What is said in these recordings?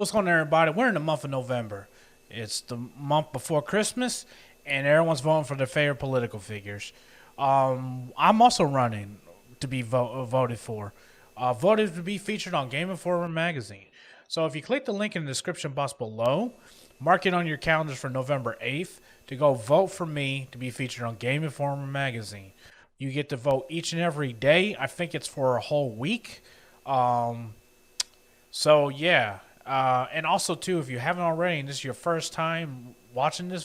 What's going on, everybody? We're in the month of November. It's the month before Christmas, and everyone's voting for their favorite political figures. I'm also running to be voted for. Voted to be featured on Game Informer magazine. So if you click the link in the description box below, mark it on your calendars for November 8th to go vote for me to be featured on Game Informer magazine. You get to vote each and every day. I think it's for a whole week. So yeah, and also too, if you haven't already, and this is your first time watching the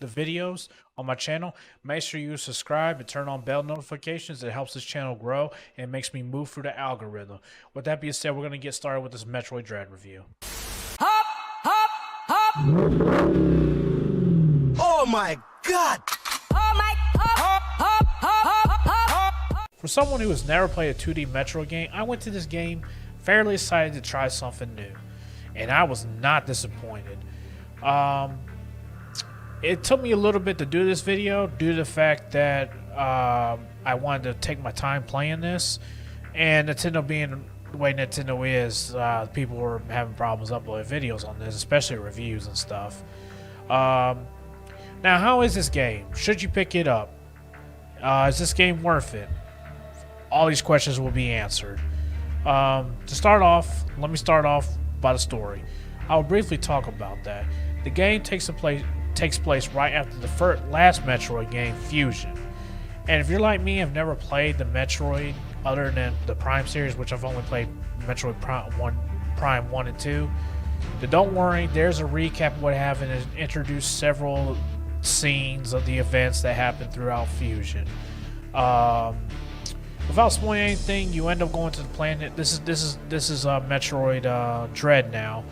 videos on my channel, make sure you subscribe and turn on bell notifications. It helps this channel grow and makes me move through the algorithm. With that being said, we're gonna get started with this Metroid Dread review. Hop, hop, hop. Oh my God! Oh my, hop, hop, hop, hop, hop. For someone who has never played a 2D Metroid game, I went to this game fairly excited to try something new, and I was not disappointed. It took me a little bit to do this video due to the fact that I wanted to take my time playing this, and Nintendo being the way Nintendo is, people were having problems uploading videos on this, especially reviews and stuff. Now, how is this game? Should you pick it up? Is this game worth it? All these questions will be answered. To start off, let me start off by the story. I will briefly talk about that. The game takes place right after the last Metroid game, Fusion. And if you're like me, I've never played the Metroid other than the Prime series, which I've only played Metroid Prime 1 and 2. But don't worry, there's a recap of what happened and introduced several scenes of the events that happened throughout Fusion. Without spoiling anything, you end up going to the planet. This is Metroid Dread now.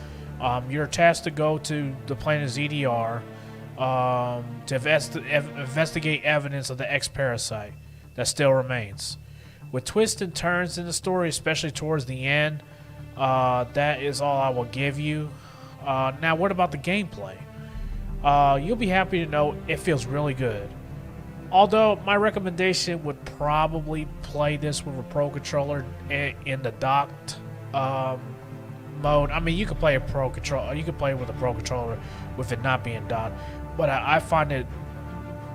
You're tasked to go to the planet ZDR to investigate evidence of the X-Parasite that still remains. With twists and turns in the story, especially towards the end, that is all I will give you. Now, what about the gameplay? You'll be happy to know it feels really good. Although my recommendation would probably play this with a Pro Controller in the docked mode. I mean, you could play a Pro Controller. You could play with a Pro Controller with it not being docked, but I find it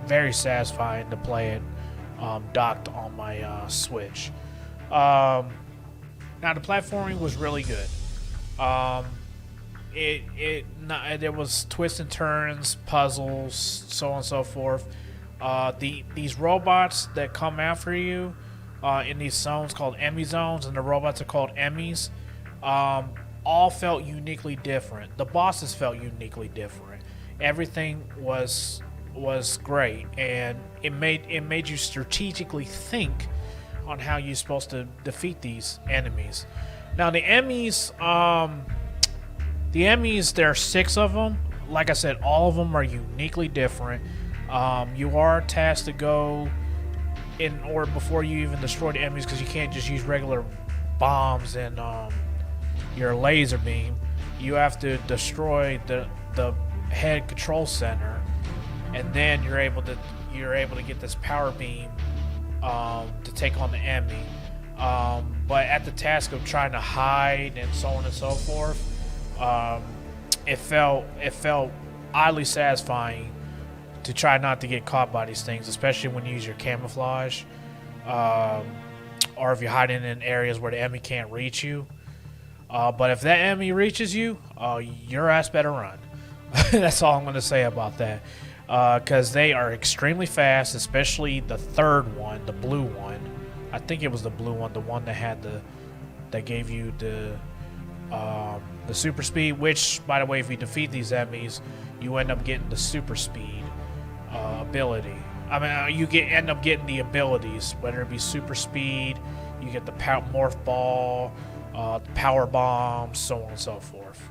very satisfying to play it docked on my Switch. Now the platforming was really good. There was twists and turns, puzzles, so on and so forth. These robots that come after you in these zones called Emmy zones, and the robots are called Emmys, all felt uniquely different. The bosses felt uniquely different. Everything was great, and it made you strategically think on how you're supposed to defeat these enemies. Now the Emmys, there are 6 of them. Like I said, all of them are uniquely different. You are tasked to go in order before you even destroy the enemies, because you can't just use regular bombs and your laser beam. You have to destroy the head control center, and then you're able to get this power beam to take on the enemy. But at the task of trying to hide and so on and so forth, it felt oddly satisfying to try not to get caught by these things, especially when you use your camouflage, or if you're hiding in areas where the enemy can't reach you. But if that enemy reaches you, your ass better run. That's all I'm going to say about that, because they are extremely fast, especially the third one, the blue one. I think it was the blue one, the one that gave you the super speed. Which, by the way, if you defeat these enemies, you end up getting the super speed ability. I mean, you end up getting the abilities, whether it be super speed, you get the morph ball, the power bomb, so on and so forth.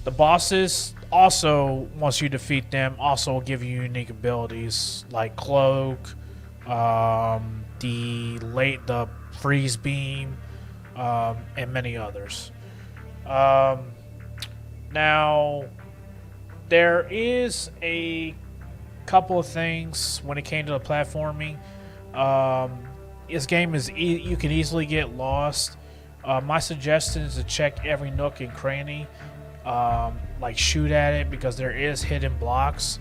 The bosses also, once you defeat them, also will give you unique abilities like cloak, the freeze beam, and many others. Now, there is a couple of things when it came to the platforming. This game is you can easily get lost My suggestion is to check every nook and cranny, like shoot at it, because there is hidden blocks,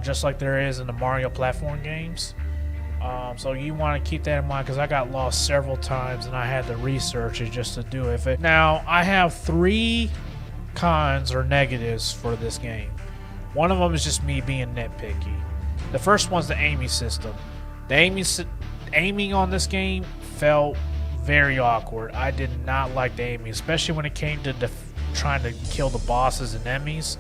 just like there is in the Mario platform games. So you want to keep that in mind, because I got lost several times and I had to research it just to do it. Now, I have 3 cons or negatives for this game. One of them is just me being nitpicky. The first one's the aiming system. The aiming on this game felt very awkward. I did not like the aiming, especially when it came to trying to kill the bosses and enemies.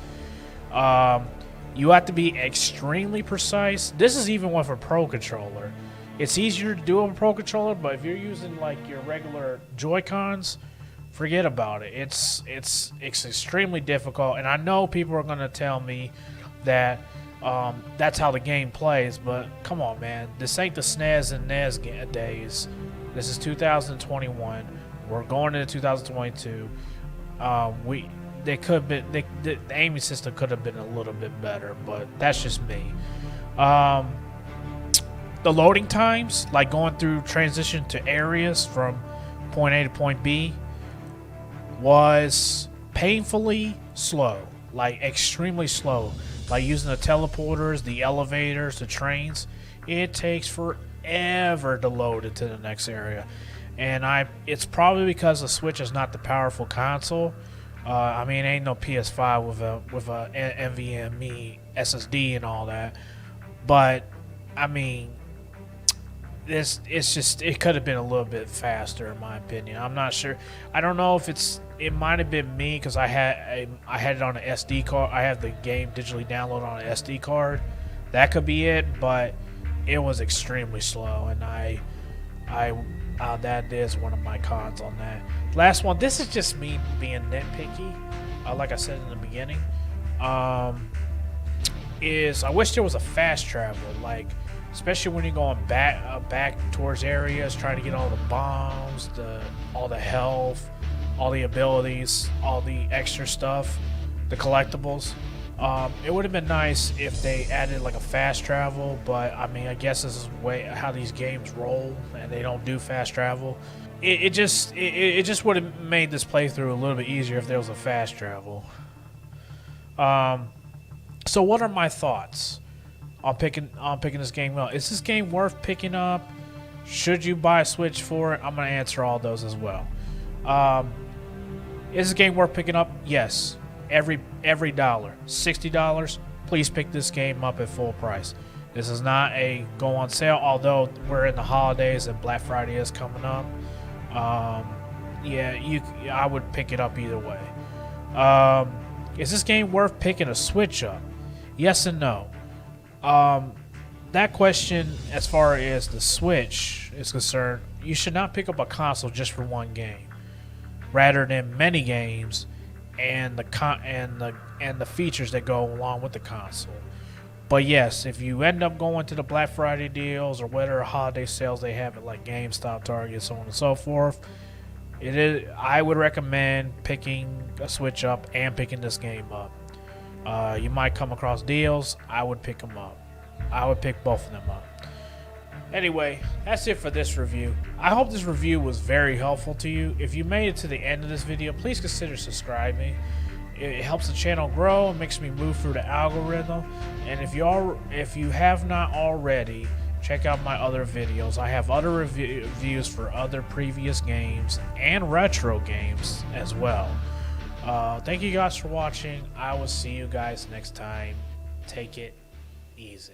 You have to be extremely precise. This is even with a Pro controller. It's easier to do with a Pro controller, but if you're using like your regular Joy-Cons, forget about it. It's extremely difficult, and I know people are gonna tell me that that's how the game plays, but come on, man. This ain't the SNES and NES days. This is 2021. We're going into 2022. The aiming system could have been a little bit better, but that's just me. The loading times, like going through transition to areas from point A to point B, was painfully slow, like extremely slow. Like using the teleporters, the elevators, the trains, it takes forever to load into the next area. And it's probably because the Switch is not the powerful console. I mean, ain't no PS5 with a NVMe SSD and all that. But I mean, it could have been a little bit faster in my opinion. I'm not sure. I don't know if it might have been me, because I had it on an SD card. I have the game digitally downloaded on an SD card. That could be it, but it was extremely slow, and that is one of my cons on that. Last one, this is just me being nitpicky, like I said in the beginning, is I wish there was a fast travel, like especially when you're going back towards areas, trying to get all the bombs, all the health, all the abilities, all the extra stuff, the collectibles. It would have been nice if they added like a fast travel, but I mean, I guess this is how these games roll, and they don't do fast travel. It just would have made this playthrough a little bit easier if there was a fast travel. So what are my thoughts on picking this game up? Is this game worth picking up? Should you buy a Switch for it? I'm gonna answer all those as well. Is this game worth picking up? Yes. Every dollar. $60, please pick this game up at full price. This is not a go on sale, although we're in the holidays and Black Friday is coming up. I would pick it up either way. Is this game worth picking a Switch up? Yes and no. That question, as far as the Switch is concerned, you should not pick up a console just for one game, rather than many games and the features that go along with the console. But yes, if you end up going to the Black Friday deals or whatever holiday sales they have at like GameStop, Target, so on and so forth, I would recommend picking a Switch up and picking this game up. You might come across deals. I would pick them up. I would pick both of them up. Anyway, that's it for this review. I hope this review was very helpful to you. If you made it to the end of this video, please consider subscribing. It helps the channel grow and makes me move through the algorithm. And if you have not already, check out my other videos. I have other reviews for other previous games and retro games as well. Thank you guys for watching. I will see you guys next time. Take it easy.